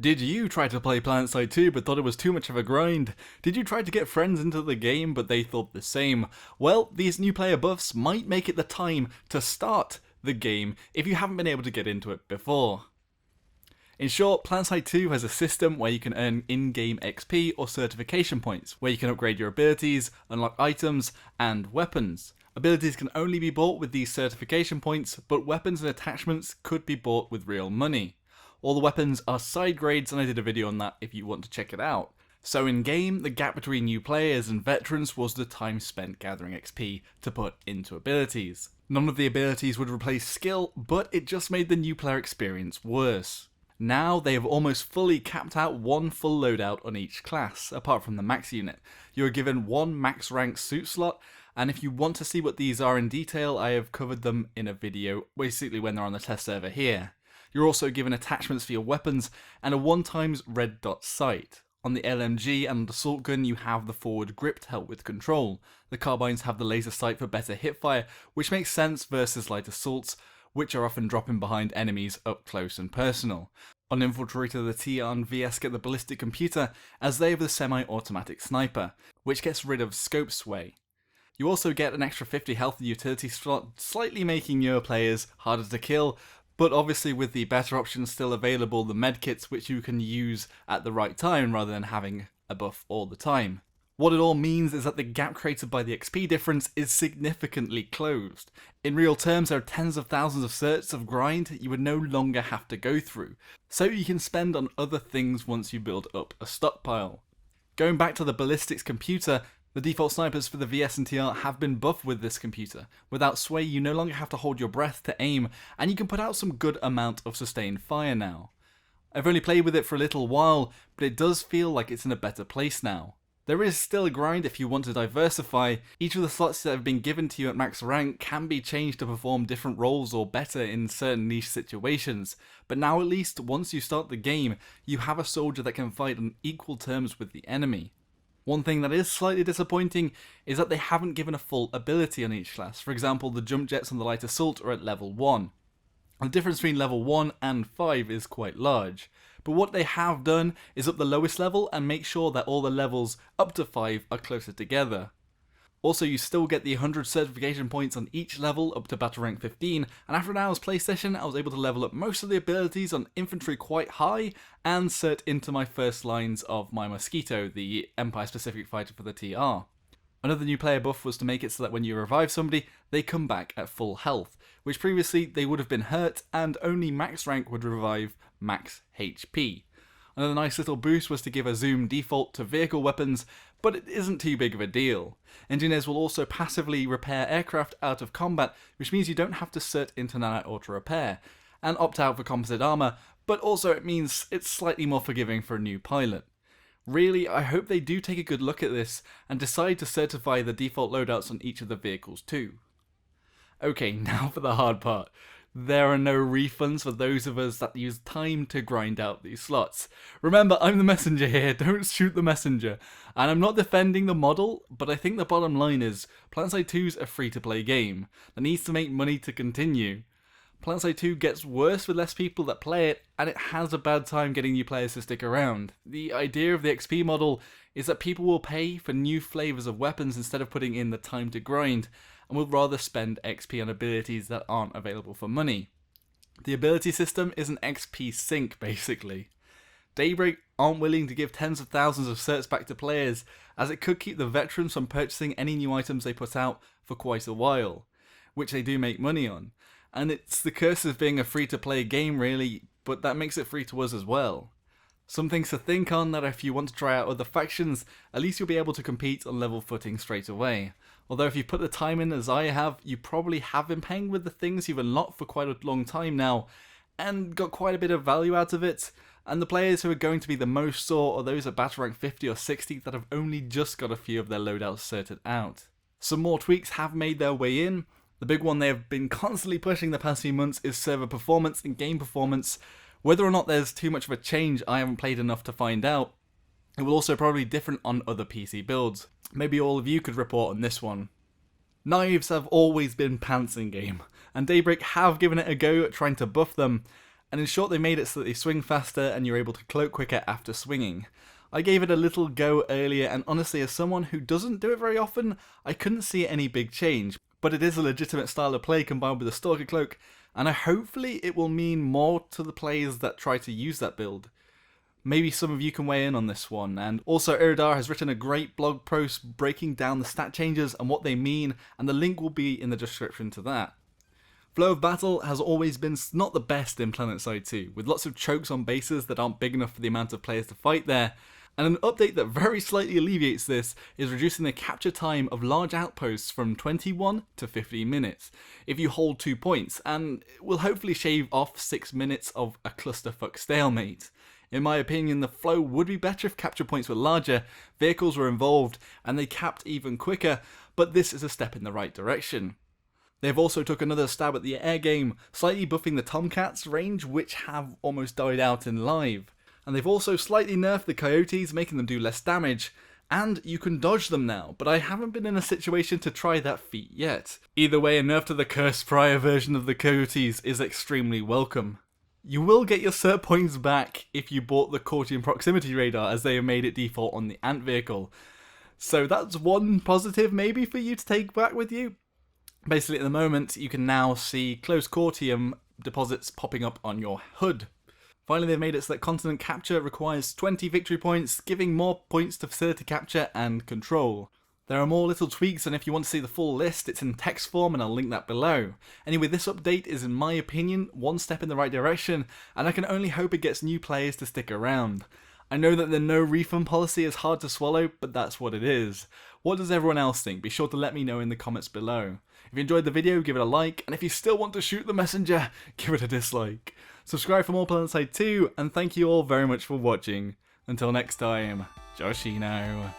Did you try to play Planetside 2 but thought it was too much of a grind? Did you try to get friends into the game but they thought the same? Well, these new player buffs might make it the time to start the game if you haven't been able to get into it before. In short, Planetside 2 has a system where you can earn in-game XP or certification points, where you can upgrade your abilities, unlock items, and weapons. Abilities can only be bought with these certification points, but weapons and attachments could be bought with real money. All the weapons are side grades, and I did a video on that if you want to check it out. So in game, the gap between new players and veterans was the time spent gathering XP to put into abilities. None of the abilities would replace skill, but it just made the new player experience worse. Now they have almost fully capped out one full loadout on each class, apart from the max unit. You are given one max rank suit slot, and if you want to see what these are in detail, I have covered them in a video, basically when they're on the test server here. You're also given attachments for your weapons, and a 1x red dot sight. On the LMG and assault gun you have the forward grip to help with control. The carbines have the laser sight for better hipfire, which makes sense versus light assaults, which are often dropping behind enemies up close and personal. On Infiltrator, the TR and VS get the ballistic computer, as they have the semi-automatic sniper, which gets rid of scope sway. You also get an extra 50 health and utility slot, slightly making your players harder to kill, but obviously with the better options still available, the medkits, which you can use at the right time rather than having a buff all the time. What it all means is that the gap created by the XP difference is significantly closed. In real terms, there are tens of thousands of certs of grind you would no longer have to go through, so you can spend on other things once you build up a stockpile. Going back to the ballistics computer, the default snipers for the VS and TR have been buffed with this computer. Without sway, you no longer have to hold your breath to aim, and you can put out some good amount of sustained fire now. I've only played with it for a little while, but it does feel like it's in a better place now. There is still a grind if you want to diversify. Each of the slots that have been given to you at max rank can be changed to perform different roles or better in certain niche situations, but now at least once you start the game, you have a soldier that can fight on equal terms with the enemy. One thing that is slightly disappointing is that they haven't given a full ability on each class. For example, the jump jets and the light assault are at level 1. The difference between level 1 and 5 is quite large. But what they have done is up the lowest level and make sure that all the levels up to 5 are closer together. Also, you still get the 100 certification points on each level up to battle rank 15, and after an hour's play session I was able to level up most of the abilities on infantry quite high and cert into my first lines of my Mosquito, the Empire specific fighter for the TR. Another new player buff was to make it so that when you revive somebody, they come back at full health, which previously they would have been hurt and only max rank would revive max HP. Another nice little boost was to give a zoom default to vehicle weapons, but it isn't too big of a deal. Engineers will also passively repair aircraft out of combat, which means you don't have to cert into nanite auto repair, and opt out for composite armor, but also it means it's slightly more forgiving for a new pilot. Really, I hope they do take a good look at this and decide to certify the default loadouts on each of the vehicles too. Okay, now for the hard part. There are no refunds for those of us that use time to grind out these slots. Remember, I'm the messenger here, don't shoot the messenger. And I'm not defending the model, but I think the bottom line is, Planetside 2's a free-to-play game that needs to make money to continue. Planetside 2 gets worse with less people that play it, and it has a bad time getting new players to stick around. The idea of the XP model is that people will pay for new flavours of weapons instead of putting in the time to grind, and would rather spend XP on abilities that aren't available for money. The ability system is an XP sink, basically. Daybreak aren't willing to give tens of thousands of certs back to players, as it could keep the veterans from purchasing any new items they put out for quite a while, which they do make money on. And it's the curse of being a free-to-play game really, but that makes it free to us as well. Some things to think on that if you want to try out other factions, at least you'll be able to compete on level footing straight away. Although if you put the time in as I have, you probably have been paying with the things you've unlocked for quite a long time now, and got quite a bit of value out of it, and the players who are going to be the most sore are those at battle rank 50 or 60 that have only just got a few of their loadouts certed out. Some more tweaks have made their way in. The big one they have been constantly pushing the past few months is server performance and game performance. Whether or not there's too much of a change, I haven't played enough to find out. It will also probably be different on other PC builds. Maybe all of you could report on this one. Knives have always been pants in game, and Daybreak have given it a go at trying to buff them, and in short they made it so that they swing faster and you're able to cloak quicker after swinging. I gave it a little go earlier, and honestly, as someone who doesn't do it very often, I couldn't see any big change, but it is a legitimate style of play combined with a Stalker Cloak, and hopefully it will mean more to the players that try to use that build. Maybe some of you can weigh in on this one, and also Iridar has written a great blog post breaking down the stat changes and what they mean, and the link will be in the description to that. Flow of battle has always been not the best in Planetside 2, with lots of chokes on bases that aren't big enough for the amount of players to fight there, and an update that very slightly alleviates this is reducing the capture time of large outposts from 21 to 15 minutes if you hold 2 points, and will hopefully shave off 6 minutes of a clusterfuck stalemate. In my opinion, the flow would be better if capture points were larger, vehicles were involved, and they capped even quicker, but this is a step in the right direction. They've also took another stab at the air game, slightly buffing the Tomcats range, which have almost died out in live. And they've also slightly nerfed the Coyotes, making them do less damage, and you can dodge them now, but I haven't been in a situation to try that feat yet. Either way, a nerf to the cursed prior version of the Coyotes is extremely welcome. You will get your cert points back if you bought the Courtian Proximity Radar, as they have made it default on the Ant vehicle. So that's one positive maybe for you to take back with you. Basically at the moment you can now see close Courtium deposits popping up on your hood. Finally, they've made it so that continent capture requires 20 victory points, giving more points to facility capture and control. There are more little tweaks, and if you want to see the full list, it's in text form and I'll link that below. Anyway, this update is, in my opinion, one step in the right direction, and I can only hope it gets new players to stick around. I know that the no refund policy is hard to swallow, but that's what it is. What does everyone else think? Be sure to let me know in the comments below. If you enjoyed the video, give it a like, and if you still want to shoot the messenger, give it a dislike. Subscribe for more Planetside 2, and thank you all very much for watching. Until next time, Joshino.